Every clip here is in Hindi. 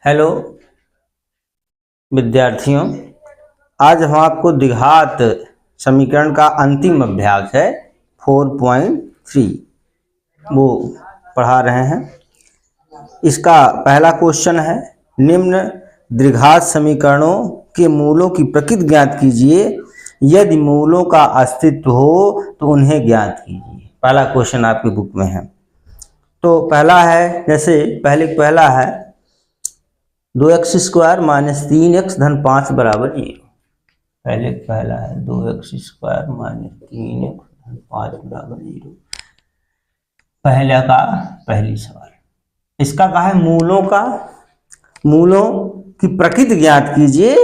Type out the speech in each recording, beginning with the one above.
हेलो विद्यार्थियों, आज हम आपको द्विघात समीकरण का अंतिम अभ्यास है 4.3 वो पढ़ा रहे हैं। इसका पहला क्वेश्चन है, निम्न द्विघात समीकरणों के मूलों की प्रकृति ज्ञात कीजिए, यदि मूलों का अस्तित्व हो तो उन्हें ज्ञात कीजिए। पहला क्वेश्चन आपकी बुक में है। तो पहला है, जैसे पहला है 2x² माइनस 3x धन 5 बराबर 0। पहला है 2x² माइनस 3x धन 5 बराबर 0। पहली सवाल इसका कहा है मूलों की प्रकृति ज्ञात कीजिए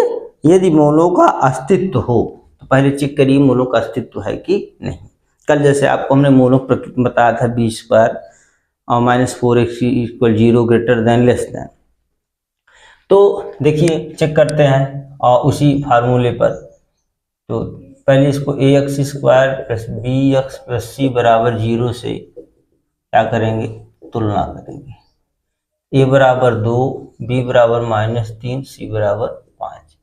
यदि मूलों का अस्तित्व हो। तो पहले चेक करिए मूलों का अस्तित्व है कि नहीं। कल जैसे आपको हमने मूलों की प्रकृति बताया था b² और minus 4x equal 0 greater than less than. तो देखिए चेक करते हैं और उसी फार्मूले पर। तो पहले इसको ax² plus bx plus c बराबर 0 से क्या करेंगे, तुलना करेंगे। a बराबर 2, b बराबर -3, c बराबर 5,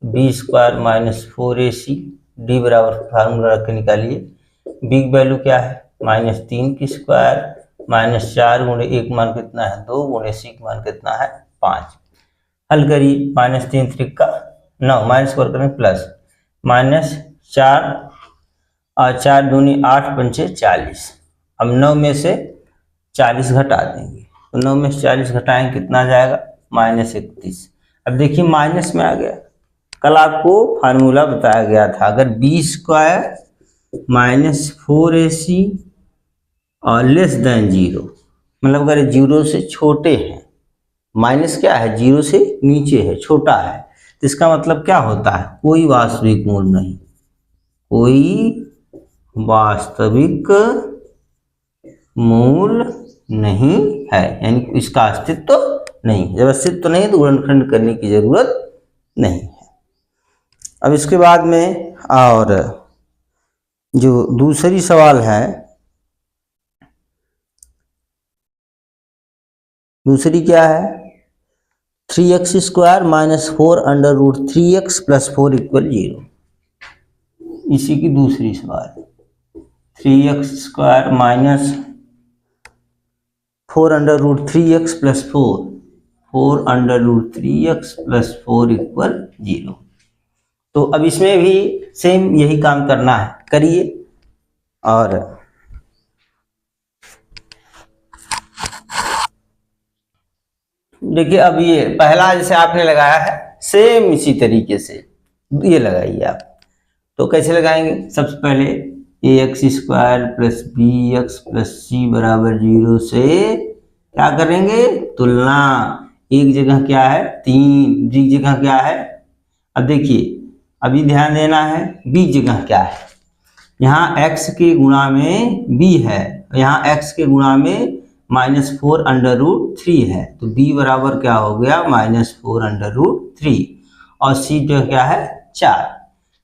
b² माइनस 4ac, d बराबर फार्मूला रख के निकालिए। b की वैल्यू क्या है, -3 की स्क्वायर माइनस 4 गुणे 1 मान कितना है 2 गुणे c का मान कितना है 5। हल करिए, -3 त्रिका 9 माइनस कर करें प्लस -4 और 4 दूनी 8 पंचे 40। अब 9 में से 40 घटा देंगे, तो 9 में से 40 घटाएंगे कितना जाएगा -31। अब देखिए माइनस में आ गया। कल आपको फार्मूला बताया गया था, अगर b² माइनस 4ac और लेस देन 0, मतलब अगर 0 से छोटे हैं, माइनस क्या है 0 से नीचे है, छोटा है, तो इसका मतलब क्या होता है, कोई वास्तविक मूल नहीं, कोई वास्तविक मूल नहीं है, यानी इसका अस्तित्व नहीं। जब अस्तित्व नहीं है तो गुणनखंड करने की जरूरत नहीं है। अब इसके बाद में और जो दूसरी सवाल है, दूसरी क्या है, 3x² minus 4 under root 3x plus 4 equal 0। इसी की दूसरी सवाल 3x² minus 4 under root 3x plus 4 under root 3x plus 4 equal 0। तो अब इसमें भी सेम यही काम करना है, करिए। और देखिए अब ये पहला जैसे आपने लगाया है सेम इसी तरीके से ये लगाइए आप। तो कैसे लगाएंगे, सबसे पहले ax² plus bx plus c बराबर 0 से क्या करेंगे, तुलना। एक जगह क्या है 3, b जगह क्या है। अब देखिए अभी ध्यान देना है b जगह क्या है, यहाँ x के गुणा में b है, यहाँ x के गुणा में -4 अंडर रूट 3 है, तो b बराबर क्या हो गया -4 अंडर रूट 3 और c जो क्या है 4।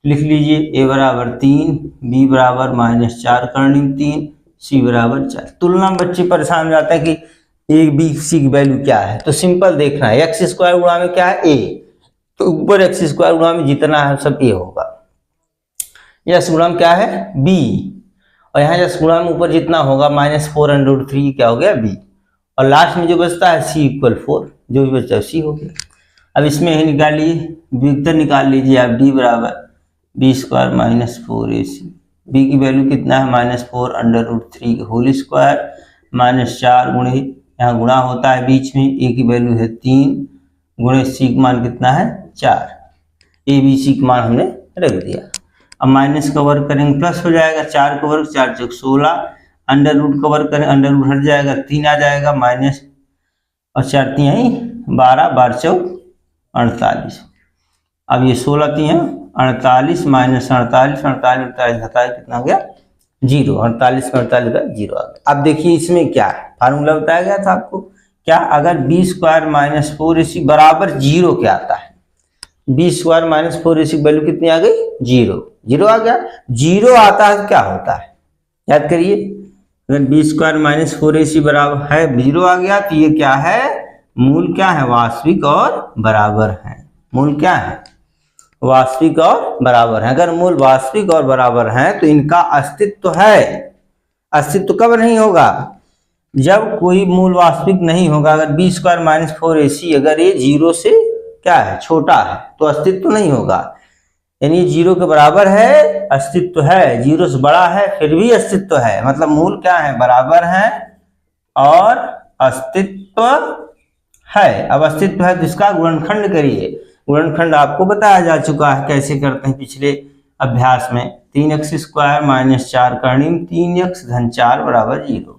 लिख लीजिए a बराबर 3, b बराबर -4 कर्णिम 3, c बराबर 4। तुलना में बच्चे परेशान हो जाते हैं कि a b c की वैल्यू क्या है। तो सिंपल देखना है, x² गुणा में क्या है a, तो ऊपर x² गुणा में जितना है सब a होगा। यस गुणा में क्या है b, और यहाँ यस गुणा में ऊपर जितना होगा -4 अंडर रूट 3 क्या हो गया b, और लास्ट में जो बचता है c इक्वल 4, जो भी बचता है c हो गया। अब इसमें ही निकालिए, विस्तार निकाल लीजिए आप, d बराबर b² माइनस 4ac, b की वैल्यू कितना है -4 अंडर रूट 3 होल स्क्वायर -4 गुणे, यहाँ गुणा होता है बीच में, a की वैल्यू है 3 गुणे c का मान कितना है 4, a b c का मान हमने रख दिया। अब माइनस का वर्ग करेंगे प्लस हो जाएगा, 4 का वर्ग 4 चौक 16, अंडर रूट का वर्ग करें अंडर रूट हट जाएगा, 3 आ जाएगा माइनस और 4 3 12, 12 चौक 48। अब ये 16 3 48 माइनस 48, 48 घटाए कितना हो गया 0, 48 में 48 का 0 आ गया। अब देखिए इसमें क्या है, फार्मूला बताया गया था आपको क्या, अगर b² माइनस 4ac बराबर 0 क्या आता है, b² माइनस 4ac वैल्यू कितनी आ गई 0 आ गया। 0 आता है तो क्या होता है, याद करिए, अगर b² माइनस 4ac बराबर है 0 आ गया तो ये क्या है मूल क्या है, वास्तविक और बराबर है। मूल क्या है, वास्तविक और बराबर है। अगर मूल वास्तविक और बराबर हैं तो इनका अस्तित्व है। अस्तित्व कब नहीं होगा, जब कोई मूल वास्तविक नहीं होगा। अगर बी स्क्वायर माइनस 4ac अगर ये 0 से क्या है, छोटा है, तो अस्तित्व नहीं होगा। यानी 0 के बराबर है, अस्तित्व है। 0 से बड़ा है फिर भी अस्तित्व है। मतलब मूल क्या है, बराबर है और अस्तित्व है। अब अस्तित्व है तो इसका गुणनखंड करिए। गुणनखंड आपको बताया जा चुका है कैसे करते हैं पिछले अभ्यास में। 3x स्क्वायर माइनस 4 कर्णिम 3x धन 4 बराबर 0।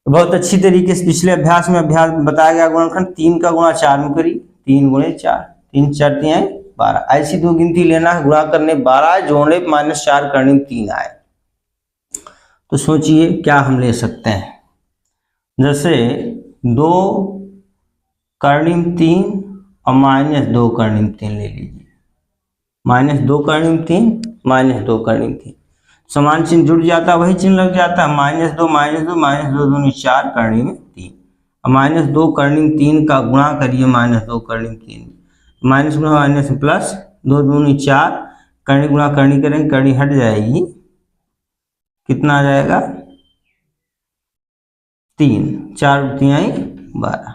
बहुत अच्छी तरीके से पिछले अभ्यास में बताया गया गुणनखंड। 3 का गुणा 4 में करी, 3 गुणे 4, 3 4 3 12। ऐसी दो गिनती लेना है, गुणा करने 12 जोड़ने माइनस 4 कर्णिम 3 आए। तो सोचिए क्या हम ले सकते हैं। जैसे 2 कर्णिम 3 और माइनस 2 कर्णिम 3 ले लीजिए। माइनस 2 कर्णिम 3 माइनस 2 कर्णिम 3, समान चिन्ह जुड़ जाता है, वही चिन्ह लग जाता है। माइनस 2 माइनस 2 माइनस 2 दूनी 4 कर्णिम 3। माइनस 2 कर्णिम 3 का गुणा करिए माइनस 2 कर्णिम 3, माइनस गुणा माइनस प्लस 2 दूनी 4, कर्णी गुणा कर्णी करेंगे, कर्णी हट जाएगी, कितना आ जाएगा 3, 4 तिहाई 12।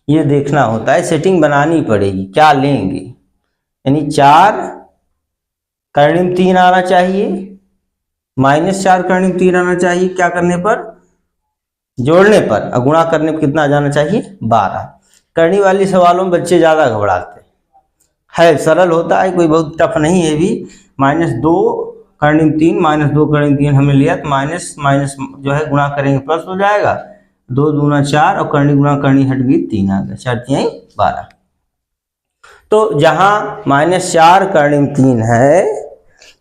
ये देखना होता है, सेटिंग बनानी पड़ेगी क्या लेंगे। यानी 4 कर्णिम 3 आना चाहिए, माइनस 4 कर्णिम 3 आना चाहिए। क्या करने पर, जोड़ने पर। और गुणा करने पर कितना जाना चाहिए 12। करनी वाली सवालों में बच्चे ज्यादा घबराते है, सरल होता है, कोई बहुत टफ नहीं है भी। माइनस 2 कर्णिम 3 माइनस 2 कर्णिम 3 हमने लिया तो माइनस माइनस जो है गुणा करेंगे प्लस हो जाएगा। 2 दूना 4 और कर्णी गुणा कर्णी हट गई, 3 आ गया, 4 तिहाई 12। तो जहां माइनस 4 कर्णिम 3 है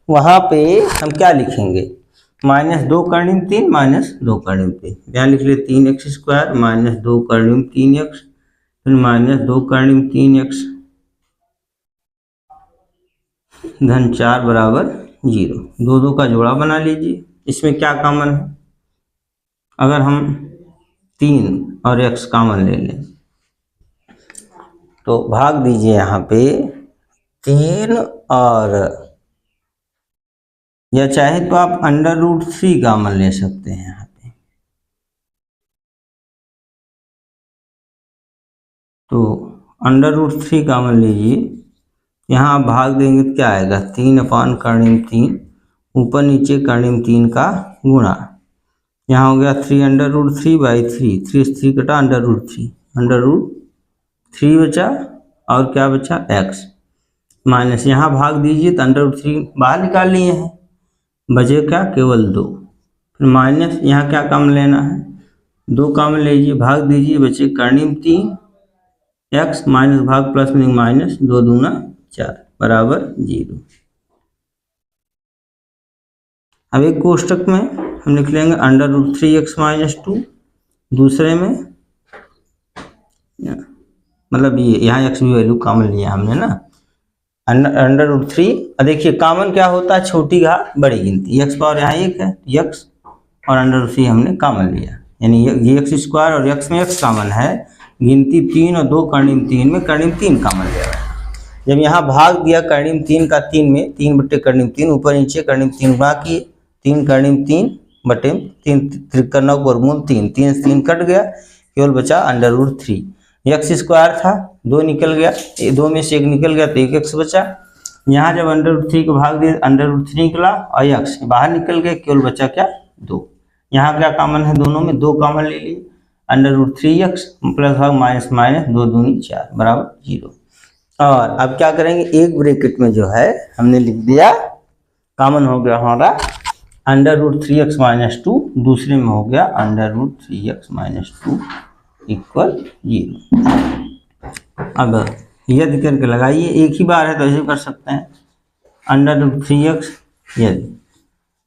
वहां पे हम क्या लिखेंगे, माइनस 2 कर्णिम 3 माइनस 2 कर्णिम 3। यहाँ लिख ले 3x स्क्वायर माइनस 2 कर्णिम 3x फिर माइनस 2 कर्णिम 3x धन 4 बराबर 0। 2 2 का जोड़ा बना लीजिए। इसमें क्या कॉमन है, अगर हम 3 और x कॉमन ले लें तो भाग दीजिए यहाँ पे 3 और, या चाहे तो आप अंडर रूट 3 कॉमन ले सकते हैं यहाँ पे। तो अंडर रूट 3 कॉमन लीजिए, यहाँ आप भाग देंगे तो क्या आएगा 3 अपान कर्णिम 3, ऊपर नीचे कर्णिम 3 का गुणा। यहाँ हो गया 3 अंडर रूट 3 बाई 3, 3 से 3 कटा अंडर रूट 3 बचा और क्या बचा x माइनस, यहाँ भाग दीजिए तो अंडर रूट 3 बाहर निकाल लिए हैं, बचे क्या केवल 2। फिर माइनस यहाँ क्या काम लेना है, 2 काम लीजिए, भाग दीजिए, बचे कर्णिम 3 x माइनस भाग प्लस में माइनस 2 दूना 4 बराबर 0। अब एक कोष्टक में हम लिख लेंगे अंडर रूट 3x माइनस 2, दूसरे में मतलब ये यहाँ x भी वैल्यू कॉमन लिया हमने ना, अंडर रूट 3। देखिए कॉमन क्या होता है, छोटी घात बड़ी गिनती, x पावर यहाँ 1 है, x और अंडर रूट 3 हमने कॉमन लिया, यानी ये x स्क्वायर और x में x कॉमन है, गिनती 3 और 2 कर्णिम 3 में कर्णिम 3 कॉमन ले रहे हैं। जब यहाँ भाग दिया कर्णिम 3 का 3 में, 3 बट्टे कर्णिम 3, ऊपर नीचे कर्णिम 3 गुणा किए, 3 कर्णिम 3 बटे 3 त्रिकर्णक वर्गमूल 3, 3 से 3 कट गया, केवल बचा अंडर रूट 3। x स्क्वायर था 2 निकल गया, 2 में से 1 निकल गया तो 1x बचा। यहाँ जब अंडर रूट 3 को भाग दिया अंडर रूट 3 निकला और x बाहर निकल गया, केवल बचा क्या 2। यहाँ क्या कॉमन है, दोनों में 2 कॉमन ले लिए, अंडर रूट 3x प्लस भाग माइनस माइनस 2 दूनी 4 बराबर 0। और अब क्या करेंगे, एक ब्रैकेट में जो है हमने लिख दिया, कॉमन हो गया हमारा अंडर रूट 3x माइनस 2, दूसरे में हो गया under root 3x minus 2 equal 0। अब यदि करके लगाइए, एक ही बार है तो ऐसे कर सकते हैं, अंडर रूट 3x यदि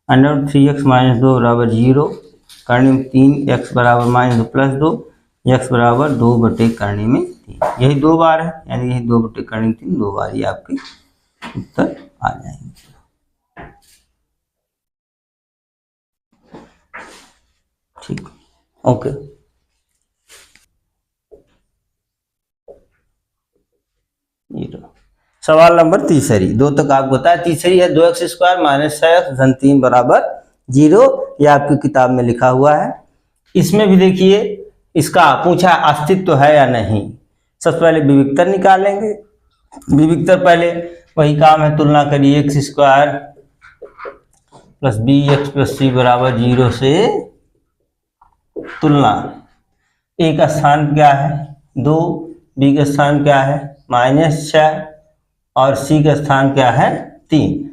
अंडर रूट 3x माइनस 2 बराबर 0, कर्णिम 3x बराबर माइनस 2 प्लस 2, x बराबर 2 बटे कर्णी में 3, यही 2 बार है, यानी यही 2 बटे कर्णी 3 2 बार, ये आपके उत्तर आ जाएंगे। ठीक, ओके। 0। सवाल नंबर तीसरी, 2 तक आपको बताया। तीसरी है 2x² माइनस 6x धन 3 बराबर 0। यह आपकी किताब में लिखा हुआ है। इसमें भी देखिए इसका पूछा अस्तित्व है या नहीं। सबसे पहले विविक्तर निकालेंगे। विविक्तर पहले वही काम है, तुलना करिए x² plus bx plus c बराबर 0 से तुलना। a का स्थान क्या है 2, b का स्थान क्या है -6 और c का स्थान क्या है 3।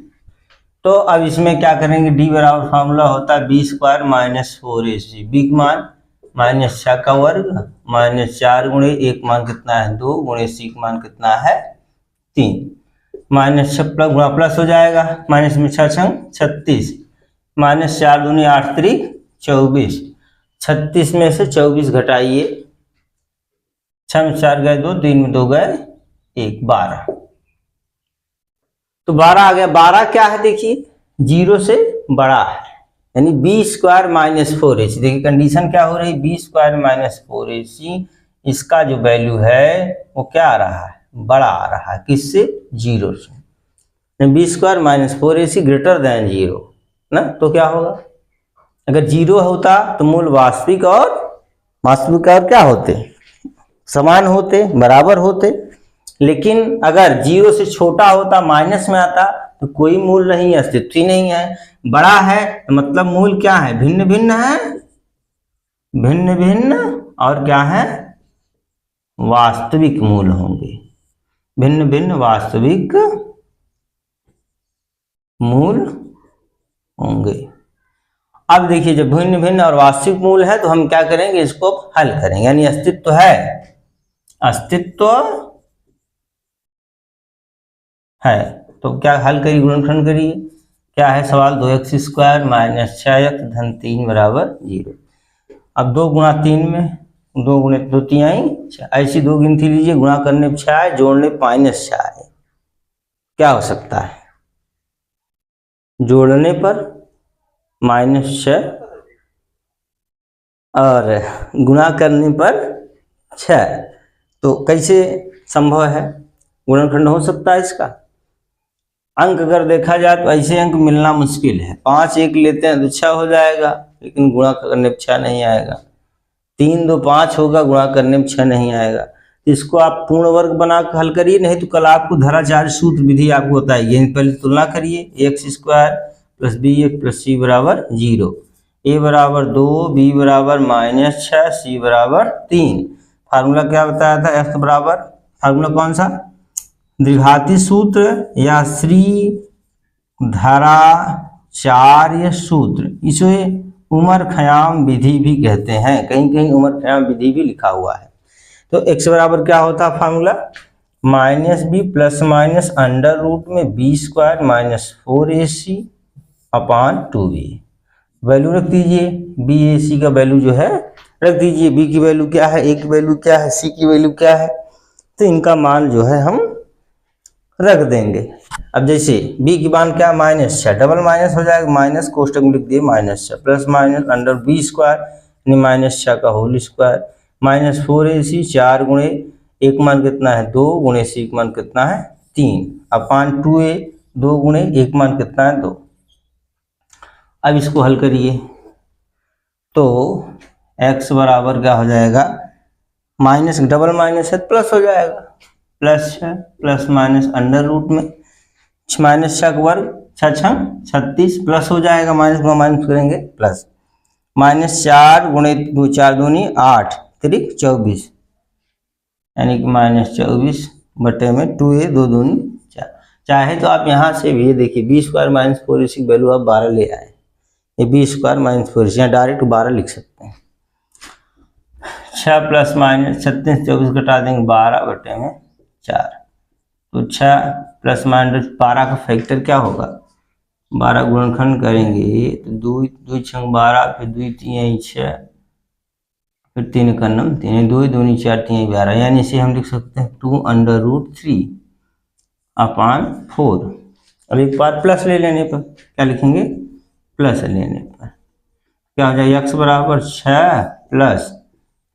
तो अब इसमें क्या करेंगे, d बराबर फॉर्मूला होता है b² माइनस 4ac। b का मान -6 का वर्ग -4 गुणे 1 मान कितना है 2 गुणे c का मान कितना है 3। -6 प्लस गुणा प्लस हो जाएगा, माइनस में 6 छंग 36, -4 दूनी 8 त्रिक 24। 36 में से 24 घटाइए, 6 में 4 गए 2, 3 में 2 गए 1, 12। तो 12 आ गया। 12 क्या है देखिए 0 से बड़ा है, यानी b² माइनस 4ac। देखिए कंडीशन क्या हो रही, b² माइनस 4ac। इसका जो वैल्यू है वो क्या आ रहा है, बड़ा आ रहा है, किससे 0 से। b² minus 4ac greater than 0 ना, तो क्या होगा, अगर 0 होता तो मूल वास्तविक और क्या होते, समान होते, बराबर होते। लेकिन अगर 0 से छोटा होता, माइनस में आता, तो कोई मूल नहीं, अस्तित्व ही नहीं है। बड़ा है तो मतलब मूल क्या है, भिन्न भिन्न है, भिन्न भिन्न, और क्या है वास्तविक मूल होंगे, भिन्न भिन्न वास्तविक मूल होंगे। अब देखिए जब भिन्न भिन्न और वास्तविक मूल है तो हम क्या करेंगे, इसको हल करेंगे। यानी अस्तित्व है, अस्तित्व है तो क्या हल करिए, गुणनखंड करिए। क्या है सवाल, 2x² माइनस 6x धन 3 बराबर 0। अब 2 गुणा 3 में 2 गुणे 2 3 ऐसी 2 गिनती लीजिए, गुणा करने पर 6 है, जोड़ने -6 है। क्या हो सकता है, जोड़ने पर -6 और गुणा करने पर 6, तो कैसे संभव है, गुणनखंड हो सकता है इसका। अंक अगर देखा जाए तो ऐसे अंक मिलना मुश्किल है। 5 1 लेते हैं तो 6 हो जाएगा, लेकिन गुणा करने पर 6 नहीं आएगा। 3 2 5 होगा, गुणा करने में 6 नहीं आएगा। इसको आप पूर्ण वर्ग बनाकर हल करिए, नहीं तो कल आपको धराचार्य सूत्र विधि आपको बताइए। पहले तुलना करिए, x² plus bx plus c बराबर 0। a बराबर 2, b बराबर -6, c बराबर 3। फार्मूला क्या बताया था, x बराबर, फार्मूला कौन सा, द्विघाती सूत्र या श्री धराचार्य सूत्र, इसे उमर खयाम विधि भी कहते हैं, कहीं कहीं उमर खयाम विधि भी लिखा हुआ है। तो x बराबर क्या होता है formula, -b plus minus under root में b² माइनस 4ac अपान 2b। वैल्यू रख दीजिए, bac का वैल्यू जो है रख दीजिए, b की वैल्यू क्या है, a की वैल्यू क्या है, c की वैल्यू क्या है, तो इनका मान जो है हम रख देंगे। अब जैसे b की मान क्या, -6, डबल माइनस हो जाएगा, माइनस कोष्टक में लिख दिए -6 प्लस माइनस अंडर b² यानी -6 का होल स्क्वायर माइनस 4ac 4 गुणे 1 मान कितना है 2 गुणे c का मान कितना है 3 अपान 2a 2 गुणे 1 मान कितना है 2। अब इसको हल करिए तो x बराबर क्या हो जाएगा, माइनस डबल माइनस है प्लस हो जाएगा, प्लस है प्लस माइनस अंडर रूट में -6 का वर्ग 6 36 प्लस हो जाएगा, माइनस को माइनस करेंगे प्लस -4 गुणे 2 4 दूनी 8 3 24 यानी कि -24 बटे में 2a 2 दूनी 4। चाहे तो आप यहाँ से भी ये देखिए b² माइनस 4ac की वैल्यू आप 12 ले आए, ये b² माइनस 4ac यहाँ डायरेक्ट 12 लिख सकते हैं। 6 प्लस माइनस 36 24 घटा देंगे 12 बटे में 4, तो 6 प्लस माइनस 12 का फैक्टर क्या होगा, 12 गुणनखंड करेंगे तो 2 6 12 फिर 2 3 6 फिर 3 का नम 3 2 2 4 3 12, यानी इसे हम लिख सकते हैं 2√3 अपान 4। अब एक बार प्लस ले लेने पर क्या लिखेंगे, प्लस लेने पर क्या हो जाएगा, x बराबर 6 प्लस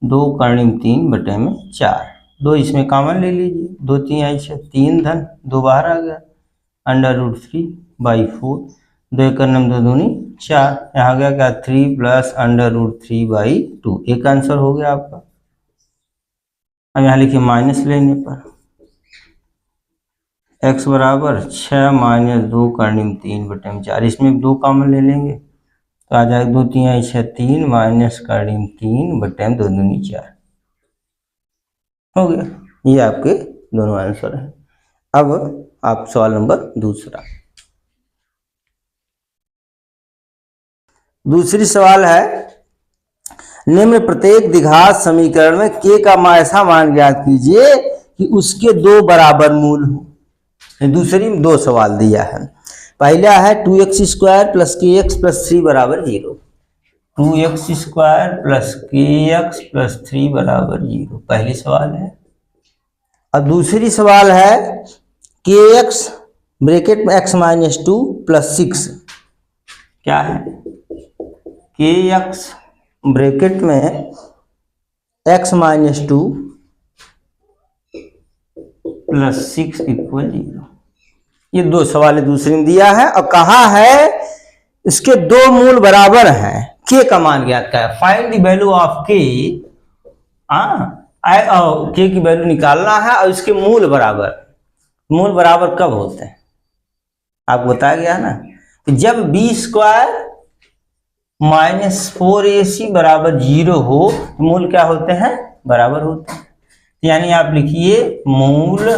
2 कर्णिम 3 बटे में 4 2 इसमें कॉमन ले लीजिए, 2 3 आई 6, 3 धन 2 बाहर आ गया, √3/4, 2 एक नम 2 दूनी 4, यहाँ गया क्या 3 + √3/2, एक आंसर हो गया आपका। अब यहाँ लिखिए माइनस लेने पर x बराबर 6 - 2 कर्णिम 3/4, इसमें 2 कॉमन ले लेंगे तो आ जाएगा 2 3 आई 6, 3 माइनस कर्णिम 3/2 दूनी 4, हो गया। ये आपके दोनों आंसर हैं। अब आप सवाल नंबर दूसरी सवाल है, निम्न प्रत्येक द्विघात समीकरण में k का ऐसा मान ज्ञात कीजिए कि उसके 2 बराबर मूल हो। दूसरी में 2 सवाल दिया है। पहला है 2x² + kx + 3 = 0, 2x² + kx + 3 = 0, पहली सवाल है। और दूसरी सवाल है kx ब्रैकेट में x - 2 + 6, क्या है kx ब्रैकेट में x - 2 + 6 = 0। ये 2 सवाल दूसरे में दिया है और कहा है इसके 2 मूल बराबर हैं। k का मान ज्ञात का है, find the value of k, k की वैल्यू निकालना है और इसके मूल बराबर कब होते हैं आपको बताया गया ना, कि जब b² - 4ac = 0 हो, मूल क्या होते हैं, बराबर होते हैं। यानी आप लिखिए मूल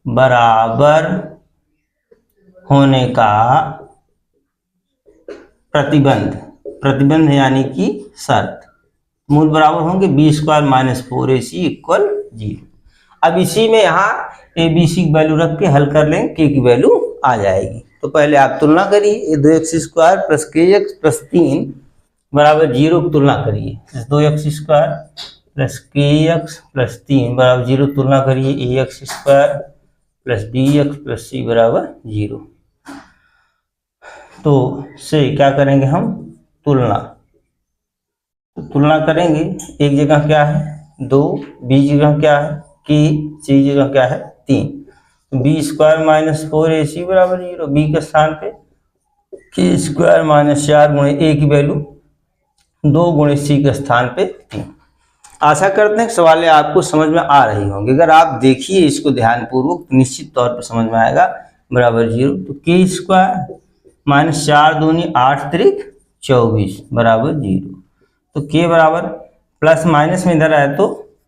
बराबर होने का प्रतिबंध यानी कि शर्त, मूल बराबर होंगे b² - 4ac = 0। अब इसी में यहाँ abc की वैल्यू रख के हल कर लें, k की वैल्यू आ जाएगी। तो पहले आप तुलना करिए, 2x² + kx + 3 = 0 की तुलना करिए, 2x² + kx + 3 = 0, तुलना करिए ax² + bx + c = 0। तो से क्या करेंगे हम, तुलना करेंगे, एक जगह क्या है 2, b जगह क्या है k, c जगह क्या है 3, b² - 4ac = 0, b के स्थान पे k² - 4 × a की वैल्यू 2 × c के स्थान पे 3। आशा करते हैं सवाल आपको समझ में आ रही होंगे। अगर आप देखिए इसको ध्यानपूर्वक तो निश्चित तौर पर समझ में आएगा, बराबर 0। तो k² - 4 दूनी 8 त्रिक 24 = 0। तो k बराबर प्लस माइनस में इधर आए तो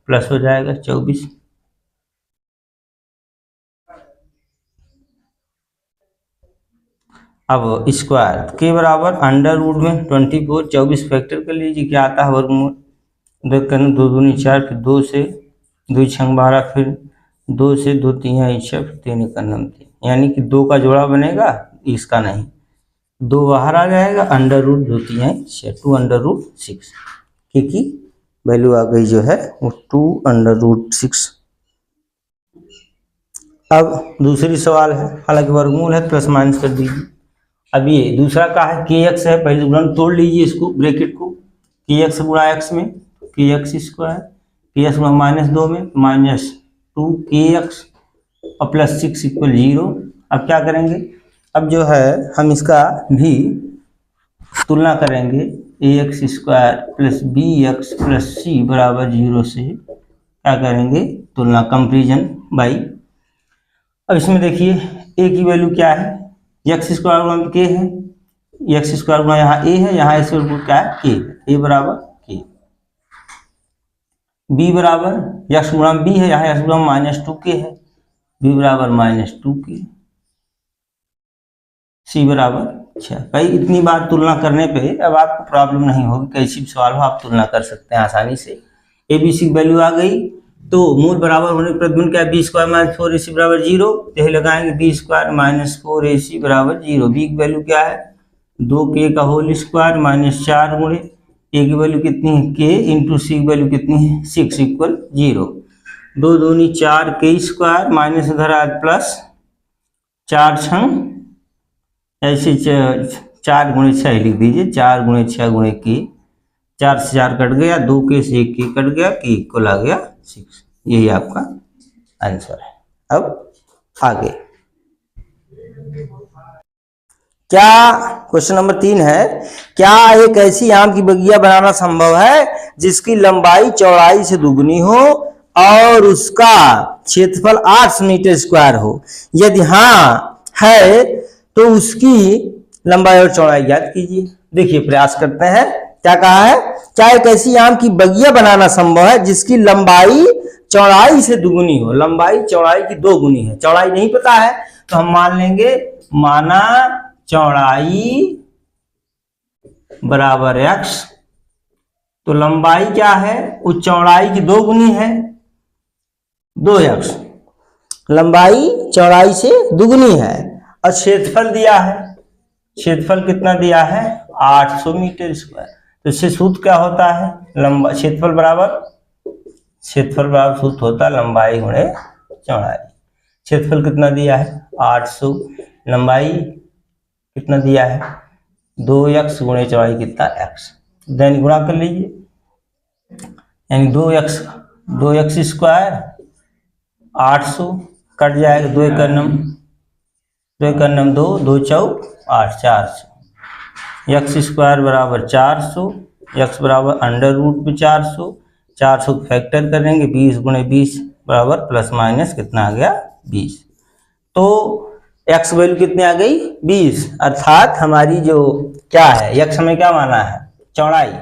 प्लस हो जाएगा 24। अब स्क्वायर, k बराबर √ में 24, 24 फैक्टर कर लीजिए, क्या आता है वर्गमूल, 2 दूनी 4, फिर 2 से 2 6 12, फिर 2 से 2 3 आई 6, फिर 3 1 3, यानी कि 2 का जोड़ा बनेगा, इसका नहीं, 2 बाहर आ जाएगा, √ 2 3 आई 6, 2 √6, की वैल्यू आ गई जो है वो 2 √6। अब दूसरी सवाल है, हालांकि वर्गमूल है, प्लस माइनस कर दीजिए। अब ये दूसरा का है kx है, पहले गुणन तोड़ लीजिए इसको, ब्रैकेट को, kx × x में kx², kx -2 में -2kx और +6 = 0। अब क्या करेंगे, अब जो है हम इसका भी तुलना करेंगे, ax² + bx + c = 0 से क्या करेंगे, तुलना, कंपेरिजन बाई। अब इसमें देखिए a की वैल्यू क्या है, x² × k है, x² × यहाँ a है, यहाँ x² क्या है k, a बराबर k, b बराबर x × b है, यहाँ x × -2k है, b बराबर -2k, c बराबर 6। भाई इतनी बार तुलना करने पे अब आपको प्रॉब्लम नहीं होगी, कैसी भी सवाल हो आप तुलना कर सकते हैं आसानी से। abc की वैल्यू आ गई, तो मूल बराबर होने पर प्रतिबंध क्या है, b² - 4ac = 0, यही लगाएंगे b² - 4ac = 0, b की वैल्यू क्या है 2k का होल स्क्वायर -4 × a की वैल्यू कितनी है k × c की वैल्यू कितनी है 6 = 0, 2 दूनी 4k² माइनस इधर आया प्लस 4 6 ऐसे 4 × 6 लिख दीजिए, 4 × 6 × k, 4 से 4 कट गया, 2k से 1k कट गया, k इक्वल आ गया 6। यही आपका आंसर है। अब आगे क्या, क्वेश्चन नंबर 3 है, क्या एक ऐसी आम की बगिया बनाना संभव है जिसकी लंबाई चौड़ाई से दुगनी हो और उसका क्षेत्रफल 8 मीटर स्क्वायर हो? यदि हाँ है तो उसकी लंबाई और चौड़ाई ज्ञात कीजिए। देखिए प्रयास करते हैं, क्या कहा है, क्या एक ऐसी आम की बगिया बनाना संभव है जिसकी लंबाई चौड़ाई से दुगुनी हो? लंबाई चौड़ाई की 2 गुनी है, चौड़ाई नहीं पता है तो हम मान लेंगे, माना चौड़ाई बराबर x, तो लंबाई क्या है, उस चौड़ाई की 2 गुनी है, 2x, लंबाई चौड़ाई से दुगनी है, और क्षेत्रफल दिया है, क्षेत्रफल कितना दिया है, 800 मीटर स्क्वायर। तो इससे सूत्र क्या होता है, लंबा क्षेत्रफल बराबर सूत्र होता है लंबाई गुणे चौड़ाई। क्षेत्रफल कितना दिया है 800, लंबाई कितना दिया है 2x गुणे चौड़ाई कितना x, देन गुणा कर लीजिए, यानी 2x स्क्वायर 800 कट जाएगा, 2 एक नम 2, 2 चौक 8, 400, x स्क्वायर बराबर 400, x बराबर अंडर रूट पे 400 फैक्टर करेंगे, 20 गुणे 20 बराबर प्लस माइनस कितना आ गया 20। तो x वैल्यू कितनी आ गई 20, अर्थात हमारी जो क्या है x हमें क्या माना है चौड़ाई,